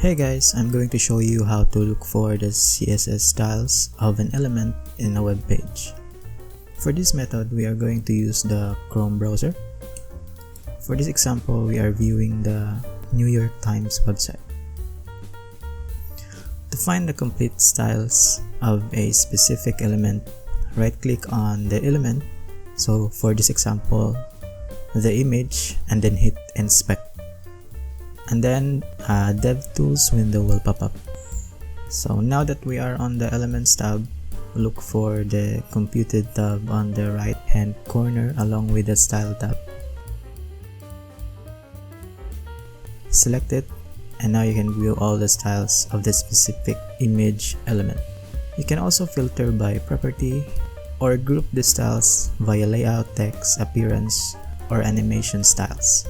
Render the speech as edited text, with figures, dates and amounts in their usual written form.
Hey guys, I'm going to show you how to look for the CSS styles of an element in a web page. For this method, we are going to use the Chrome browser. For this example, we are viewing the New York Times website. To find the complete styles of a specific element, right-click on the element. So for this example, the image, and then hit Inspect. And then a DevTools window will pop up. So now that we are on the Elements tab, look for the Computed tab on the right hand corner along with the Style tab. Select it, and now you can view all the styles of the specific image element. You can also filter by property or group the styles via layout, text, appearance, or animation styles.